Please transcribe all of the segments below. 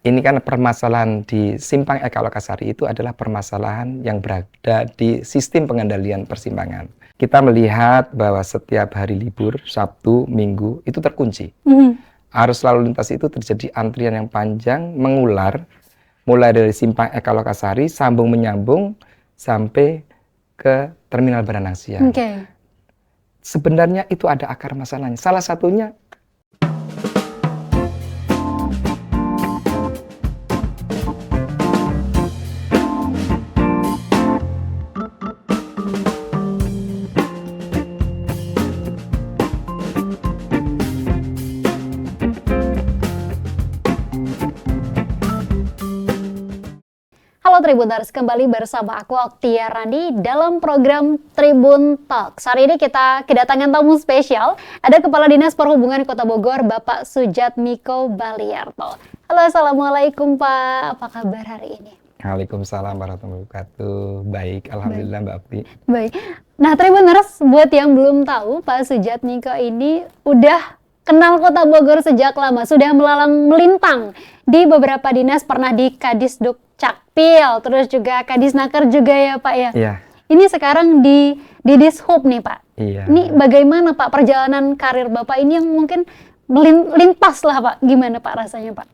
ini kan permasalahan di Simpang Eka Lokasari itu adalah permasalahan yang berada di sistem pengendalian persimpangan. Kita melihat bahwa setiap hari libur, Sabtu, Minggu, itu terkunci. Arus lalu lintas itu terjadi antrian yang panjang, mengular, mulai dari Simpang Eka Lokasari, sambung menyambung, sampai ke Terminal Baranang Siang. Sebenarnya itu ada akar masalahnya. Salah satunya Halo Tribuners, kembali bersama aku Oktia Randi dalam program Tribun Talks. Hari ini kita kedatangan tamu spesial, ada Kepala Dinas Perhubungan Kota Bogor, Bapak Sujatmiko Baliarto. Halo, Assalamualaikum Pak, apa kabar hari ini? Waalaikumsalam warahmatullahi wabarakatuh. Baik, Alhamdulillah Mbak Okti. Baik, nah Tribuners, buat yang belum tahu, Pak Sujatmiko ini udah kenal Kota Bogor sejak lama, sudah melalang melintang di beberapa dinas, pernah di Kadisduk Cakpil, terus juga Kadisnaker juga ya Pak ya? Iya. Ini sekarang di Dishub nih Pak. Iya. Ini bagaimana Pak perjalanan karir Bapak ini yang mungkin melintas lah Pak, gimana Pak rasanya Pak?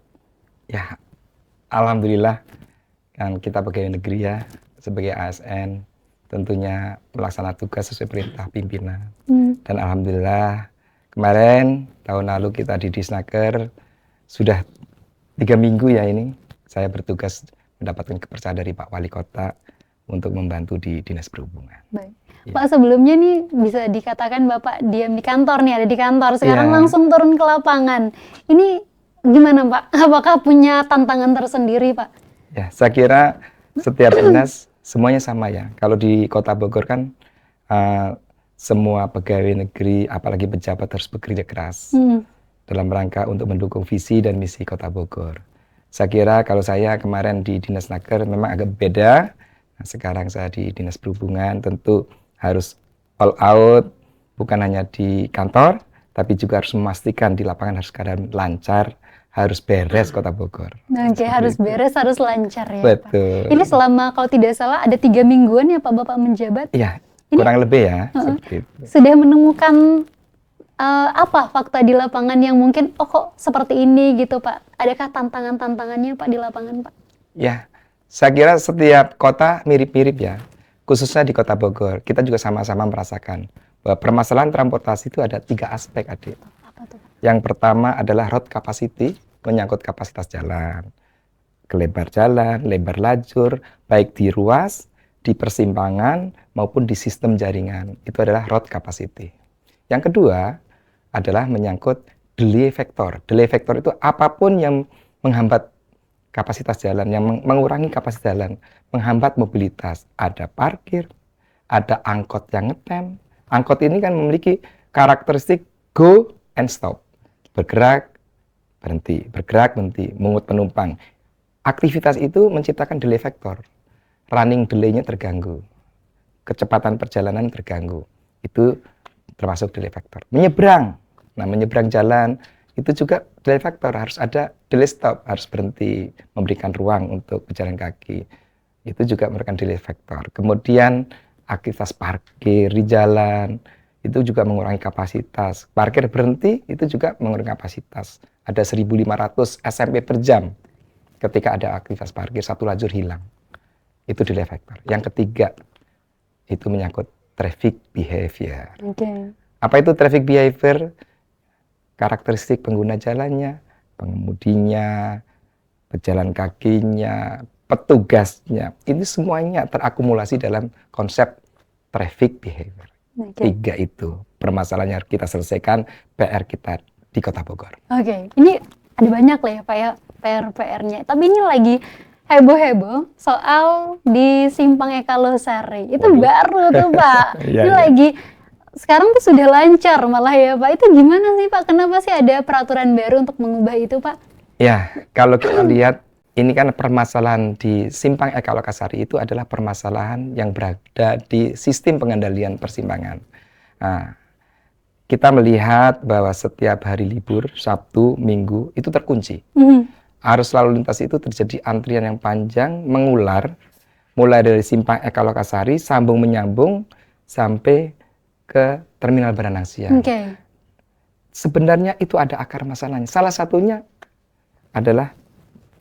Ya, Alhamdulillah kan kita pegawai negeri ya, sebagai ASN tentunya melaksanakan tugas sesuai perintah pimpinan. Dan Alhamdulillah kemarin tahun lalu kita di Disnaker sudah 3 minggu ya ini saya bertugas mendapatkan kepercayaan dari Pak Wali Kota untuk membantu di Dinas Perhubungan. Baik. Ya. Pak, sebelumnya nih bisa dikatakan Bapak diam di kantor nih, ada di kantor. Sekarang langsung turun ke lapangan. Ini gimana Pak? Apakah punya tantangan tersendiri Pak? Ya, saya kira setiap dinas semuanya sama ya. Kalau di Kota Bogor kan semua pegawai negeri, apalagi pejabat harus bekerja keras dalam rangka untuk mendukung visi dan misi Kota Bogor. Saya kira kalau saya kemarin di Dinas Naker memang agak beda. Nah, sekarang saya di Dinas Perhubungan tentu harus all out, bukan hanya di kantor, tapi juga harus memastikan di lapangan harus keadaan lancar, harus beres Kota Bogor. Oke, harus beres, harus lancar ya Betul. Pak. Ini selama kalau tidak salah ada 3 mingguan ya Pak Bapak menjabat? Iya, kurang lebih ya. Seperti itu. Sudah menemukan apa fakta di lapangan yang mungkin kok seperti ini gitu Pak? Adakah tantangan-tantangannya Pak di lapangan Pak? Ya, saya kira setiap kota mirip-mirip ya, khususnya di Kota Bogor. Kita juga sama-sama merasakan bahwa permasalahan transportasi itu ada 3 aspek, Adik. Apa tuh Pak? Yang pertama adalah road capacity, menyangkut kapasitas jalan, lebar jalan, lebar lajur, baik di ruas, di persimpangan, maupun di sistem jaringan. Itu adalah road capacity. Yang kedua adalah menyangkut delay factor. Delay factor itu apapun yang menghambat kapasitas jalan, yang mengurangi kapasitas jalan, menghambat mobilitas. Ada parkir, ada angkot yang ngetem. Angkot ini kan memiliki karakteristik go and stop. Bergerak, berhenti, bergerak, berhenti, mengut penumpang. Aktivitas itu menciptakan delay factor. Running delay-nya terganggu. Kecepatan perjalanan terganggu. Itu termasuk delay factor. Menyeberang. Nah, menyeberang jalan itu juga delay factor. Harus ada delay stop, harus berhenti, memberikan ruang untuk pejalan kaki. Itu juga merupakan delay factor. Kemudian aktivitas parkir di jalan itu juga mengurangi kapasitas. Parkir berhenti itu juga mengurangi kapasitas. Ada 1.500 SMP per jam ketika ada aktivitas parkir, satu lajur hilang. Itu delay factor. Yang ketiga itu menyangkut traffic behavior. Apa itu traffic behavior? Karakteristik pengguna jalannya, pengemudinya, pejalan kakinya, petugasnya. Ini semuanya terakumulasi dalam konsep traffic behavior. 3 itu permasalahannya kita selesaikan, PR kita di Kota Bogor. Ini ada banyak lah ya Pak ya PR-nya. Tapi ini lagi heboh-heboh soal di Simpang Eka Losari. Itu baru tuh Pak. Ini lagi sekarang tuh sudah lancar malah ya Pak. Itu gimana sih Pak? Kenapa sih ada peraturan baru untuk mengubah itu Pak? Ya, kalau kita lihat ini kan permasalahan di Simpang Eka Lokasari itu adalah permasalahan yang berada di sistem pengendalian persimpangan. Nah, kita melihat bahwa setiap hari libur, Sabtu, Minggu, itu terkunci. arus lalu lintas itu terjadi antrian yang panjang, mengular, mulai dari simpang Eka Lokasari, sambung menyambung sampai ke Terminal Baranang Siang. Sebenarnya itu ada akar masalahnya. Salah satunya adalah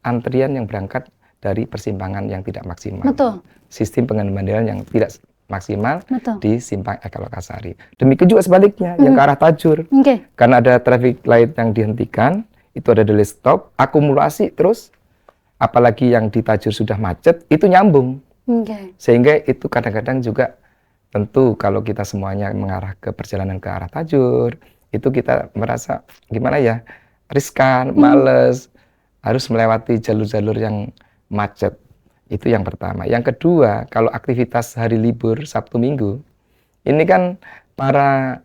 antrian yang berangkat dari persimpangan yang tidak maksimal. Betul. Sistem pengendalian yang tidak maksimal Betul. di simpang Eka Lokasari. Demikian juga sebaliknya yang ke arah Tajur. Karena ada traffic light yang dihentikan, itu ada delay stop, akumulasi terus, apalagi yang di Tajur sudah macet, itu nyambung. Sehingga itu kadang-kadang juga tentu kalau kita semuanya mengarah ke perjalanan ke arah Tajur, itu kita merasa gimana ya, riskan, males, harus melewati jalur-jalur yang macet. Itu yang pertama. Yang kedua, kalau aktivitas hari libur Sabtu Minggu, ini kan para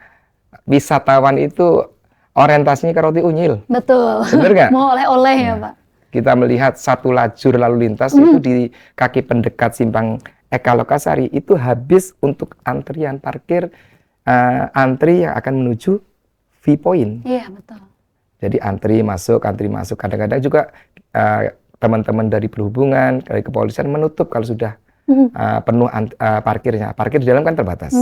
wisatawan itu orientasinya ke roti unyil. Betul. Bener nggak? Mau oleh-oleh ya Pak. Kita melihat satu lajur lalu lintas itu di kaki pendekat simpang Eka Lokasari itu habis untuk antrian parkir, antri yang akan menuju V-Point. Iya, betul. Jadi antri masuk. Kadang-kadang juga teman-teman dari perhubungan, dari kepolisian menutup kalau sudah penuh parkirnya. Parkir di dalam kan terbatas.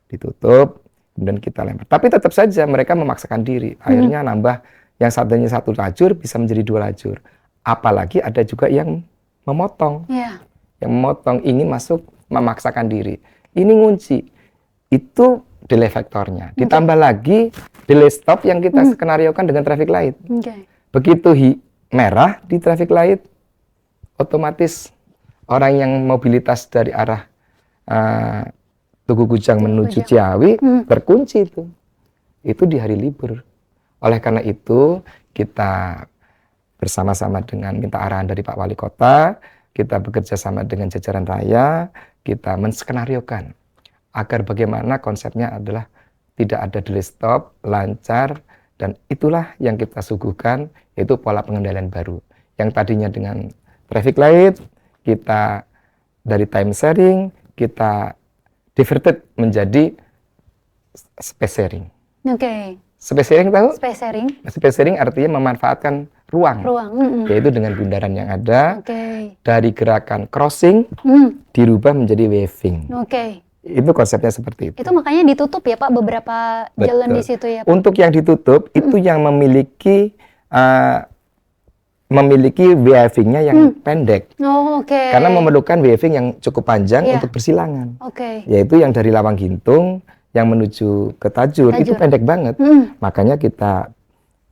Ditutup, kemudian kita lempar. Tapi tetap saja mereka memaksakan diri. Akhirnya nambah yang satunya satu lajur bisa menjadi 2 lajur. Apalagi ada juga yang memotong. Yang memotong ingin masuk memaksakan diri. Ini ngunci. Itu delay faktornya. Ditambah lagi delay stop yang kita skenariokan dengan traffic light. Begitu merah di traffic light, otomatis orang yang mobilitas dari arah Tugu Kujang menuju Ciawi terkunci itu. Itu di hari libur. Oleh karena itu kita bersama-sama dengan minta arahan dari Pak Wali Kota, kita bekerja sama dengan jajaran raya, kita menskenariokan agar bagaimana konsepnya adalah tidak ada delay stop, lancar, dan itulah yang kita suguhkan, yaitu pola pengendalian baru. Yang tadinya dengan traffic light, kita dari time sharing, kita diverted menjadi space sharing. Space sharing tahu? Space sharing artinya memanfaatkan ruang. Yaitu dengan bundaran yang ada, dari gerakan crossing, dirubah menjadi waving. Itu konsepnya seperti itu. Itu makanya ditutup ya Pak beberapa jalan di situ ya Pak? Untuk yang ditutup itu yang memiliki waving-nya yang pendek. Karena memerlukan waving yang cukup panjang untuk bersilangan. Yaitu yang dari Lawang Gintung yang menuju ke Tajur. Itu pendek banget. Makanya kita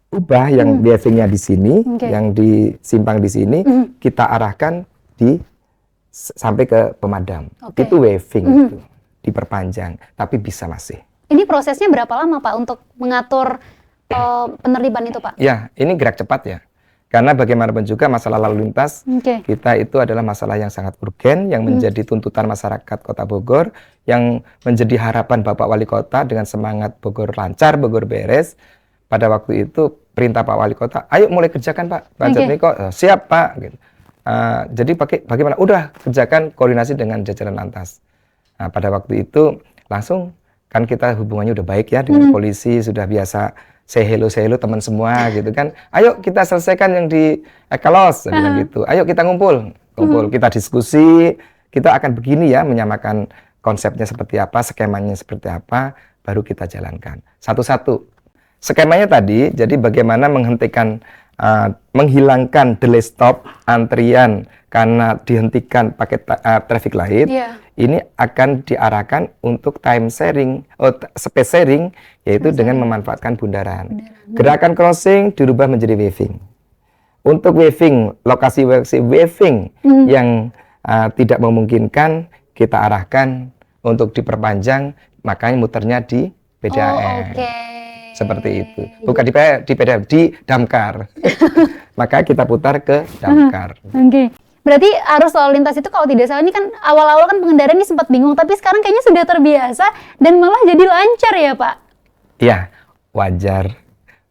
ubah yang waving-nya di sini, yang di simpang di sini, kita arahkan sampai ke Pemadam. Itu waving itu. Diperpanjang, tapi bisa masih. Ini prosesnya berapa lama Pak untuk mengatur penertiban itu Pak? Ya, ini gerak cepat ya. Karena bagaimanapun juga masalah lalu lintas kita itu adalah masalah yang sangat urgen, yang menjadi tuntutan masyarakat Kota Bogor, yang menjadi harapan Bapak Wali Kota dengan semangat Bogor lancar, Bogor beres. Pada waktu itu perintah Pak Wali Kota, ayo mulai kerjakan Pak. Pak Jatmiko, siap Pak. Gitu. Jadi bagaimana? Udah kerjakan koordinasi dengan jajaran lantas. Nah, pada waktu itu langsung kan kita hubungannya udah baik ya dengan polisi, sudah biasa say hello teman semua gitu kan. Ayo kita selesaikan yang di Ekalos gitu. Ayo kita ngumpul, kita diskusi, kita akan begini ya menyamakan konsepnya seperti apa, skemanya seperti apa, baru kita jalankan satu-satu. Skemanya tadi, jadi bagaimana menghentikan, menghilangkan delay stop, antrian karena dihentikan pakai traffic light. Ini akan diarahkan untuk time sharing, space sharing, yaitu dengan memanfaatkan bundaran. Gerakan crossing dirubah menjadi waving. Untuk waving, lokasi waving yang tidak memungkinkan, kita arahkan untuk diperpanjang, makanya muternya di PDAM. Seperti itu. Bukan di PDAM, di Damkar. Maka kita putar ke Damkar. Berarti arus lalu lintas itu kalau tidak salah ini kan awal-awal kan pengendara ini sempat bingung, tapi sekarang kayaknya sudah terbiasa dan malah jadi lancar ya Pak? Iya, wajar.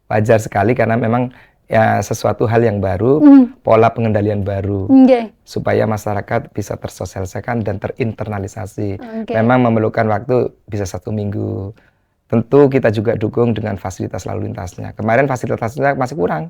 Wajar sekali karena memang ya sesuatu hal yang baru, pola pengendalian baru, supaya masyarakat bisa tersosialisasikan dan terinternalisasi. Memang memerlukan waktu bisa 1 minggu. Tentu kita juga dukung dengan fasilitas lalu lintasnya. Kemarin fasilitasnya masih kurang.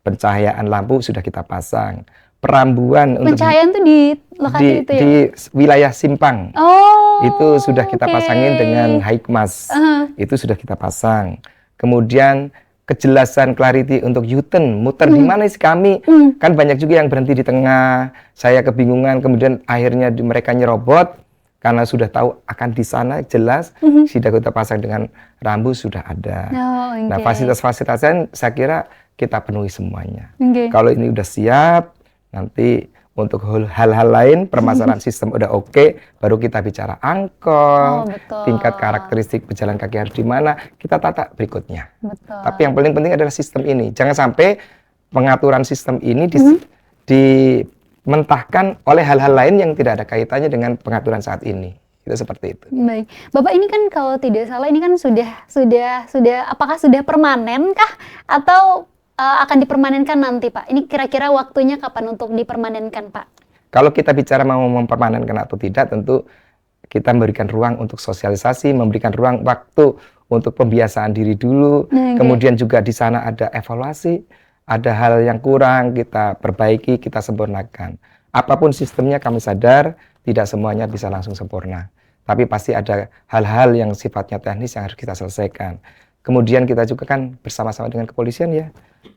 Pencahayaan lampu sudah kita pasang. Perambuan untuk Pencahayaan tuh di lokasi itu ya? di wilayah simpang. Oh, Itu sudah kita oke. pasangin dengan Hikmas. Itu Itu sudah kita pasang. Kemudian kejelasan clarity untuk U-turn, muter di mana sih kami? Kan banyak juga yang berhenti di tengah. Saya kebingungan, kemudian akhirnya mereka nyerobot karena sudah tahu akan di sana jelas. Sudah kita pasang dengan rambu sudah ada. Oh, Nah, oke. fasilitas-fasilitasnya saya kira kita penuhi semuanya. Oke. Kalau ini udah siap, nanti untuk hal-hal lain, permasalahan sistem udah oke, baru kita bicara angkot, Oh, betul. tingkat karakteristik pejalan kaki harus di mana, kita tata berikutnya. Betul. Tapi yang paling penting adalah sistem ini. Jangan sampai pengaturan sistem ini dimentahkan oleh hal-hal lain yang tidak ada kaitannya dengan pengaturan saat ini. Itu seperti itu. Baik, Bapak ini kan kalau tidak salah ini kan sudah apakah sudah permanen kah atau akan dipermanenkan nanti Pak? Ini kira-kira waktunya kapan untuk dipermanenkan Pak? Kalau kita bicara mau mempermanenkan atau tidak, tentu kita memberikan ruang untuk sosialisasi, memberikan ruang waktu untuk pembiasaan diri dulu, Oke. kemudian juga di sana ada evaluasi, ada hal yang kurang kita perbaiki, kita sempurnakan. Apapun sistemnya kami sadar tidak semuanya bisa langsung sempurna, tapi pasti ada hal-hal yang sifatnya teknis yang harus kita selesaikan. Kemudian kita juga kan bersama-sama dengan kepolisian ya.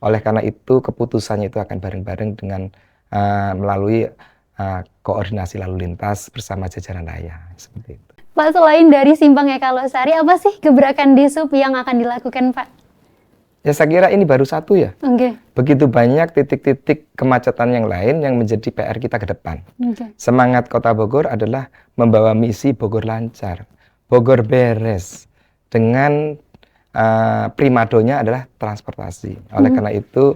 Oleh karena itu keputusannya itu akan bareng-bareng dengan melalui koordinasi lalu lintas bersama jajaran raya seperti itu. Pak, selain dari Simpang Ekalosari, apa sih gebrakan di SUB yang akan dilakukan Pak? Ya saya kira ini baru satu ya. Oke. Begitu banyak titik-titik kemacetan yang lain yang menjadi PR kita ke depan. Oke. Semangat Kota Bogor adalah membawa misi Bogor lancar, Bogor beres, dengan primadonya adalah transportasi. Oleh karena itu,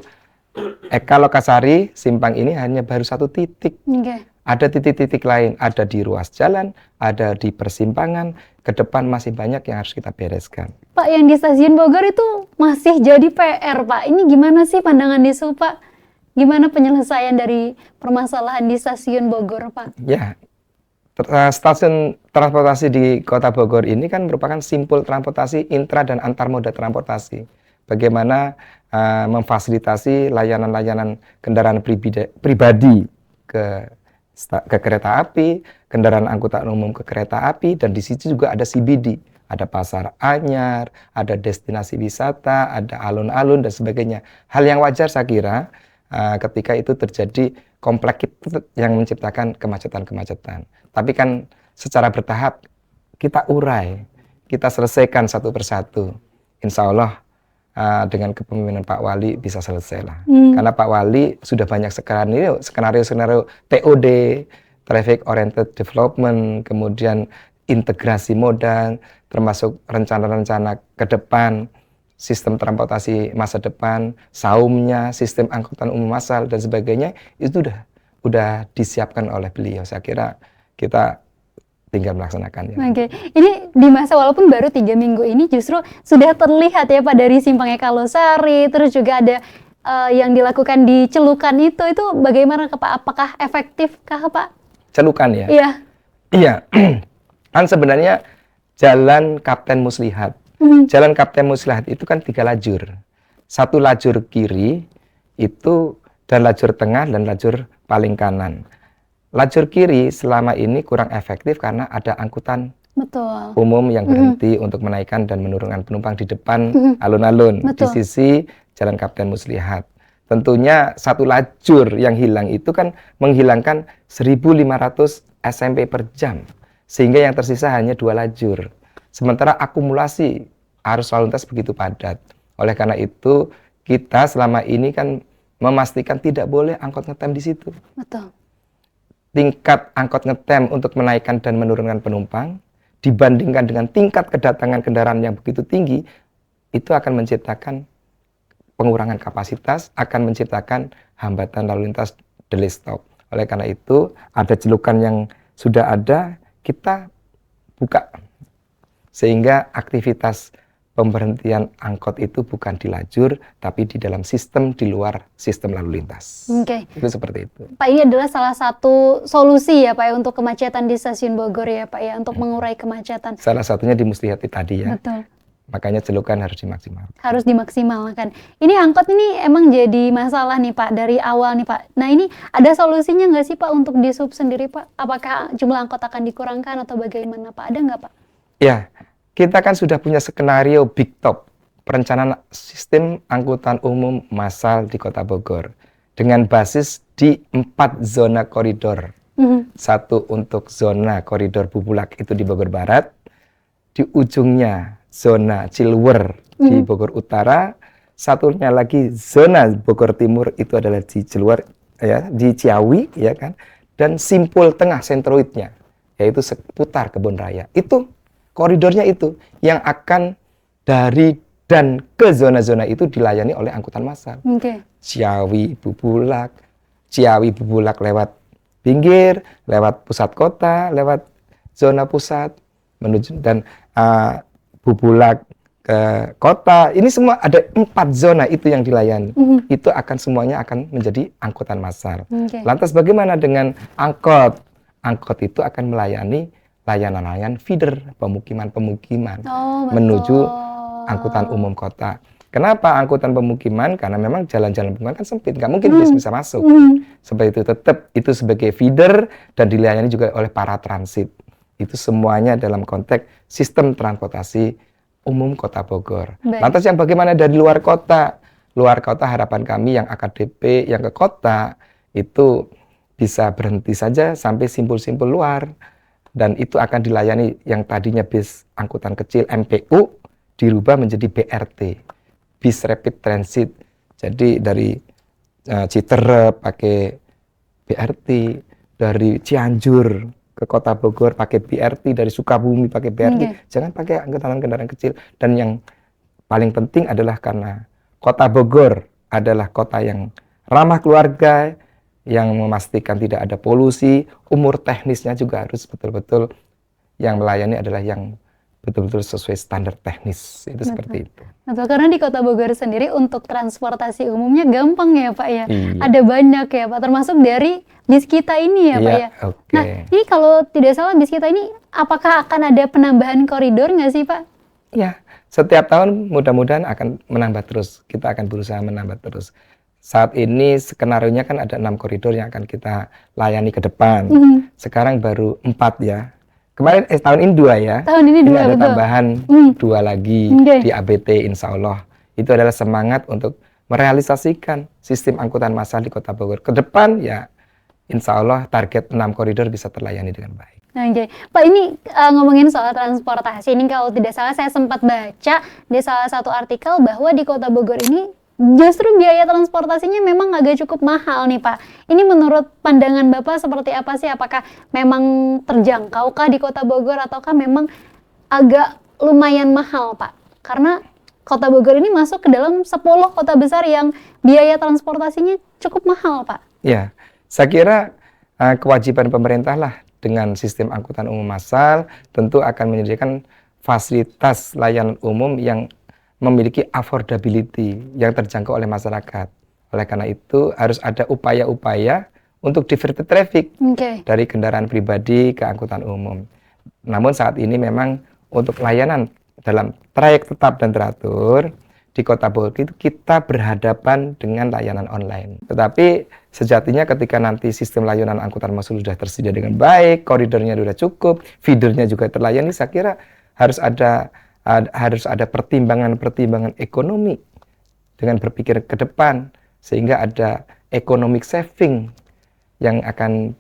Eka Lokasari, simpang ini hanya baru satu titik. Oke. Ada titik-titik lain, ada di ruas jalan, ada di persimpangan. Ke depan masih banyak yang harus kita bereskan. Pak, yang di Stasiun Bogor itu masih jadi PR Pak. Ini gimana sih pandangan di SUB Pak? Gimana penyelesaian dari permasalahan di Stasiun Bogor Pak? Ya, stasiun transportasi di Kota Bogor ini kan merupakan simpul transportasi intra dan antar moda transportasi. Bagaimana memfasilitasi layanan-layanan kendaraan pribadi ke kereta api, kendaraan angkutan umum ke kereta api, dan di situ juga ada CBD, ada pasar anyar, ada destinasi wisata, ada alun-alun dan sebagainya. Hal yang wajar saya kira ketika itu terjadi kompleks itu yang menciptakan kemacetan-kemacetan. Tapi kan secara bertahap kita urai, kita selesaikan satu persatu. Insya Allah dengan kepemimpinan Pak Wali bisa selesai lah. Karena Pak Wali sudah banyak skenario TOD, Traffic Oriented Development, kemudian integrasi moda, termasuk rencana-rencana ke depan, sistem transportasi masa depan, saumnya, sistem angkutan umum massal dan sebagainya, itu udah disiapkan oleh beliau. Saya kira kita tinggal melaksanakannya. Oke, ini di masa walaupun baru 3 minggu ini justru sudah terlihat ya Pak dari Simpang Ekalosari, terus juga ada yang dilakukan di Celukan itu bagaimana Pak? Apakah efektifkah Pak? Celukan ya? Iya. Iya, kan sebenarnya Jalan Kapten Muslihat. Jalan Kapten Muslihat itu kan 3 lajur. 1 lajur kiri itu dan lajur tengah dan lajur paling kanan. Lajur kiri selama ini kurang efektif karena ada angkutan Betul. umum yang berhenti untuk menaikkan dan menurunkan penumpang di depan alun-alun di sisi Jalan Kapten Muslihat. Tentunya 1 lajur yang hilang itu kan menghilangkan 1.500 SMP per jam, sehingga yang tersisa hanya 2 lajur. Sementara akumulasi arus lalu lintas begitu padat. Oleh karena itu kita selama ini kan memastikan tidak boleh angkot ngetem di situ. Betul. Tingkat angkot ngetem untuk menaikkan dan menurunkan penumpang dibandingkan dengan tingkat kedatangan kendaraan yang begitu tinggi, itu akan menciptakan pengurangan kapasitas, akan menciptakan hambatan lalu lintas delay stop. Oleh karena itu, ada celukan yang sudah ada, kita buka. Sehingga aktivitas pemberhentian angkot itu bukan di lajur, tapi di dalam sistem di luar sistem lalu lintas. Oke. Itu seperti itu. Pak, ini adalah salah satu solusi ya Pak ya untuk kemacetan di Stasiun Bogor ya Pak ya, untuk mengurai kemacetan. Salah satunya di Muslihat tadi ya. Betul. Makanya celukan harus dimaksimalkan. Harus dimaksimalkan. Ini angkot ini emang jadi masalah nih Pak dari awal nih Pak. Nah ini ada solusinya nggak sih Pak untuk di sub sendiri Pak? Apakah jumlah angkot akan dikurangkan atau bagaimana Pak? Ada nggak Pak? Ya, kita kan sudah punya skenario Big Top, perencanaan sistem angkutan umum massal di Kota Bogor dengan basis di 4 zona koridor. Satu untuk zona koridor Bubulak itu di Bogor Barat, di ujungnya zona Cilwer di Bogor Utara, satunya lagi zona Bogor Timur itu adalah di Cilwer ya, di Ciawi ya kan, dan simpul tengah sentroidnya yaitu seputar Kebun Raya. Itu koridornya itu yang akan dari dan ke zona-zona itu dilayani oleh angkutan massal. Ciawi Bubulak lewat pinggir, lewat pusat kota, lewat zona pusat menuju dan Bubulak ke kota. Ini semua ada 4 zona itu yang dilayani. Itu akan semuanya akan menjadi angkutan massal. Lantas bagaimana dengan angkot? Angkot itu akan melayani layanan feeder pemukiman-pemukiman menuju angkutan umum kota. Kenapa angkutan pemukiman? Karena memang jalan-jalan pemukiman kan sempit, nggak mungkin bisa masuk. Seperti itu, tetap itu sebagai feeder dan dilayani juga oleh para transit. Itu semuanya dalam konteks sistem transportasi umum Kota Bogor. Lantas yang bagaimana dari luar kota? Luar kota harapan kami yang AKDP, yang ke kota, itu bisa berhenti saja sampai simpul-simpul luar. Dan itu akan dilayani yang tadinya bis angkutan kecil MPU, dirubah menjadi BRT, bis rapid transit. Jadi dari Citerep pakai BRT, dari Cianjur ke Kota Bogor pakai BRT, dari Sukabumi pakai BRT. Jangan pakai kendaraan kecil. Dan yang paling penting adalah karena Kota Bogor adalah kota yang ramah keluarga, yang memastikan tidak ada polusi, umur teknisnya juga harus betul-betul yang melayani adalah yang betul-betul sesuai standar teknis. Itu seperti itu. Betul, karena di Kota Bogor sendiri untuk transportasi umumnya gampang ya Pak ya. Iya. Ada banyak ya Pak, termasuk dari bis kita ini ya Pak ya. Okay. Nah ini kalau tidak salah bis kita ini apakah akan ada penambahan koridor nggak sih Pak? Ya, setiap tahun mudah-mudahan akan menambah terus. Kita akan berusaha menambah terus. Saat ini skenario-nya kan ada 6 koridor yang akan kita layani ke depan. Sekarang baru 4 ya. Kemarin tahun ini 2 ya. Tahun ini 2 ada betul. Tambahan 2 lagi di ABT insya Allah. Itu adalah semangat untuk merealisasikan sistem angkutan massal di Kota Bogor. Ke depan ya insya Allah target 6 koridor bisa terlayani dengan baik. Oke. Pak ini ngomongin soal transportasi ini kalau tidak salah saya sempat baca di salah satu artikel bahwa di Kota Bogor ini justru biaya transportasinya memang agak cukup mahal nih Pak. Ini menurut pandangan Bapak seperti apa sih? Apakah memang terjangkaukah di Kota Bogor ataukah memang agak lumayan mahal Pak? Karena Kota Bogor ini masuk ke dalam 10 kota besar yang biaya transportasinya cukup mahal Pak. Ya, saya kira kewajiban pemerintah lah dengan sistem angkutan umum massal tentu akan menyediakan fasilitas layanan umum yang memiliki affordability yang terjangkau oleh masyarakat. Oleh karena itu harus ada upaya-upaya untuk diverted traffic dari kendaraan pribadi ke angkutan umum. Namun saat ini memang untuk layanan dalam trayek tetap dan teratur di Kota Bogor itu kita berhadapan dengan layanan online. Tetapi sejatinya ketika nanti sistem layanan angkutan massal sudah tersedia dengan baik, koridornya sudah cukup, feedernya juga terlayani, saya kira harus ada pertimbangan-pertimbangan ekonomi dengan berpikir ke depan sehingga ada economic saving yang akan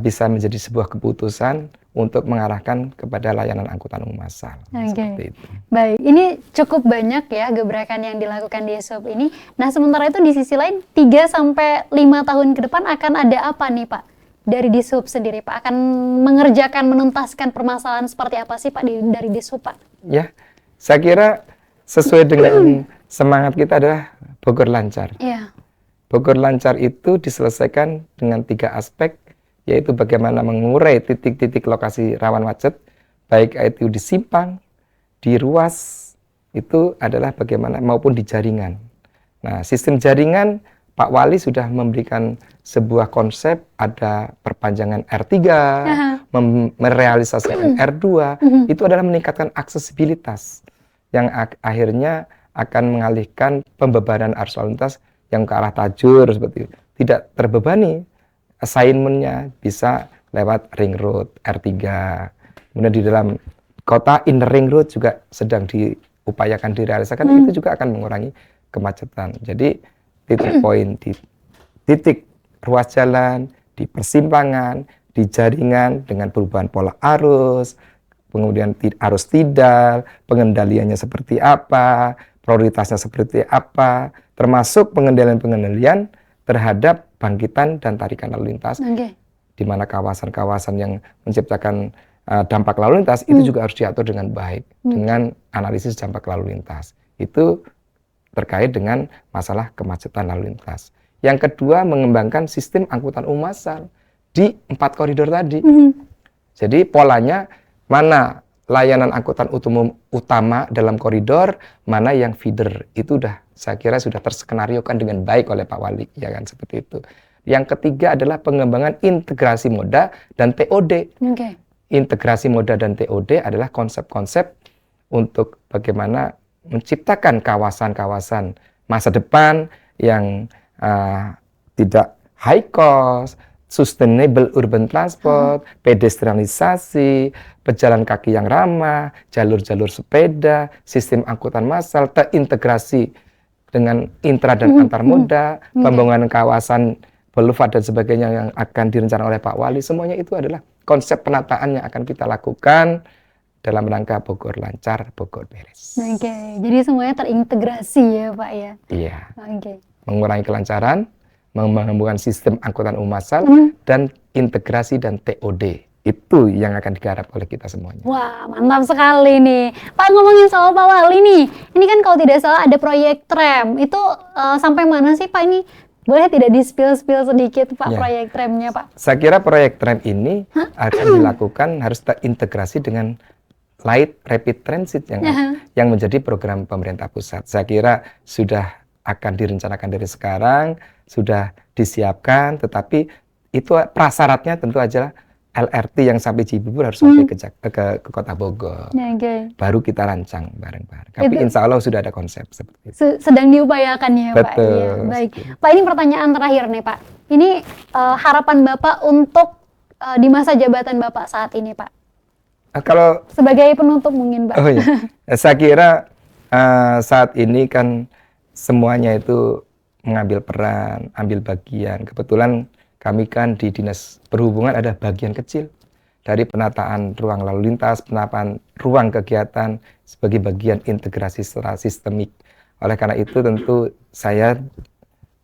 bisa menjadi sebuah keputusan untuk mengarahkan kepada layanan angkutan umum massal. Seperti itu. Baik, ini cukup banyak ya gebrakan yang dilakukan di sub ini. Nah, sementara itu di sisi lain 3 sampai 5 tahun ke depan akan ada apa nih Pak? Dari Dishub sendiri Pak akan mengerjakan menuntaskan permasalahan seperti apa sih Pak dari Dishub Pak? Ya, saya kira sesuai dengan semangat kita adalah Bogor lancar. Iya. Bogor lancar itu diselesaikan dengan 3 aspek, yaitu bagaimana mengurai titik-titik lokasi rawan macet, baik itu di simpang, di ruas, itu adalah bagaimana maupun di jaringan. Nah, sistem jaringan Pak Wali sudah memberikan sebuah konsep, ada perpanjangan R3, merealisasikan R2, itu adalah meningkatkan aksesibilitas. yang akhirnya akan mengalihkan pembebanan arus lalu lintas yang ke arah Tajur seperti itu. Tidak terbebani, assignment-nya bisa lewat ring road R3. Kemudian di dalam kota inner ring road juga sedang diupayakan direalisasikan, itu juga akan mengurangi kemacetan. Jadi titik poin di titik ruas jalan, di persimpangan, di jaringan dengan perubahan pola arus, kemudian arus tidal, pengendaliannya seperti apa, prioritasnya seperti apa, termasuk pengendalian terhadap bangkitan dan tarikan lalu lintas, di mana kawasan-kawasan yang menciptakan dampak lalu lintas itu juga harus diatur dengan baik, dengan analisis dampak lalu lintas. Itu terkait dengan masalah kemacetan lalu lintas. Yang kedua, mengembangkan sistem angkutan umum massal di 4 koridor tadi. Jadi polanya mana layanan angkutan umum utama dalam koridor, mana yang feeder. Itu saya kira sudah terskenariokan dengan baik oleh Pak Wali, ya kan, seperti itu. Yang ketiga adalah pengembangan integrasi moda dan TOD. Integrasi moda dan TOD adalah konsep-konsep untuk bagaimana menciptakan kawasan-kawasan masa depan yang tidak high cost, sustainable urban transport, pedestrianisasi, pejalan kaki yang ramah, jalur-jalur sepeda, sistem angkutan massal terintegrasi dengan intra dan antar moda, pembangunan kawasan boulevard dan sebagainya yang akan direncanakan oleh Pak Wali. Semuanya itu adalah konsep penataan yang akan kita lakukan dalam rangka Bogor lancar, Bogor beres. Jadi semuanya terintegrasi ya Pak ya? Iya. Mengurangi kelancaran, mengembangkan sistem angkutan umum massal, dan integrasi dan TOD. Itu yang akan digarap oleh kita semuanya. Wah, mantap sekali nih. Pak, ngomongin soal Pak Wali nih. Ini kan kalau tidak salah ada proyek tram. Itu sampai mana sih Pak ini? Boleh tidak di-spill sedikit Pak proyek tramnya Pak? Saya kira proyek tram ini akan dilakukan harus terintegrasi dengan Light Rapid Transit yang menjadi program pemerintah pusat. Saya kira sudah akan direncanakan dari sekarang, sudah disiapkan, tetapi itu prasyaratnya tentu aja LRT yang sampai Cibubur harus sampai ke Kota Bogor. Baru kita rancang bareng-bareng. Tapi insya Allah sudah ada konsep seperti itu. Sedang diupayakan ya Pak? Betul. Ya, baik. Pak, ini pertanyaan terakhir nih Pak. Ini harapan Bapak untuk di masa jabatan Bapak saat ini Pak? Kalau sebagai penutup mungkin Pak. Oh iya. Saya kira saat ini kan semuanya itu mengambil peran, ambil bagian. Kebetulan kami kan di Dinas Perhubungan ada bagian kecil dari penataan ruang lalu lintas, penataan ruang kegiatan sebagai bagian integrasi secara sistemik. Oleh karena itu tentu saya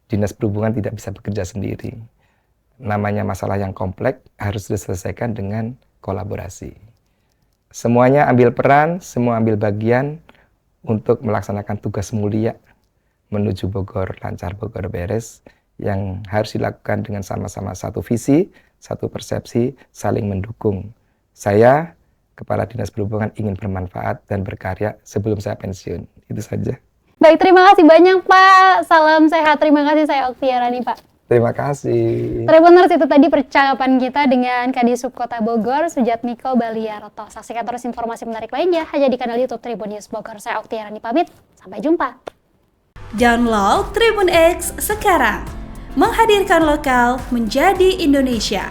Dinas Perhubungan tidak bisa bekerja sendiri. Namanya masalah yang kompleks harus diselesaikan dengan kolaborasi. Semuanya ambil peran, semua ambil bagian untuk melaksanakan tugas mulia menuju Bogor lancar, Bogor beres, yang harus dilakukan dengan sama-sama satu visi, satu persepsi, saling mendukung. Saya, Kepala Dinas Perhubungan, ingin bermanfaat dan berkarya sebelum saya pensiun. Itu saja. Baik, terima kasih banyak Pak. Salam sehat. Terima kasih, saya Oktiarani Pak. Terima kasih. Tribuners, itu tadi percakapan kita dengan Kadisub Kota Bogor, Sujatmiko Baliaroto. Saksikan terus informasi menarik lainnya hanya di kanal YouTube Tribun News Bogor. Saya Oktiarani pamit. Sampai jumpa. Download Tribun X sekarang. Menghadirkan lokal menjadi Indonesia.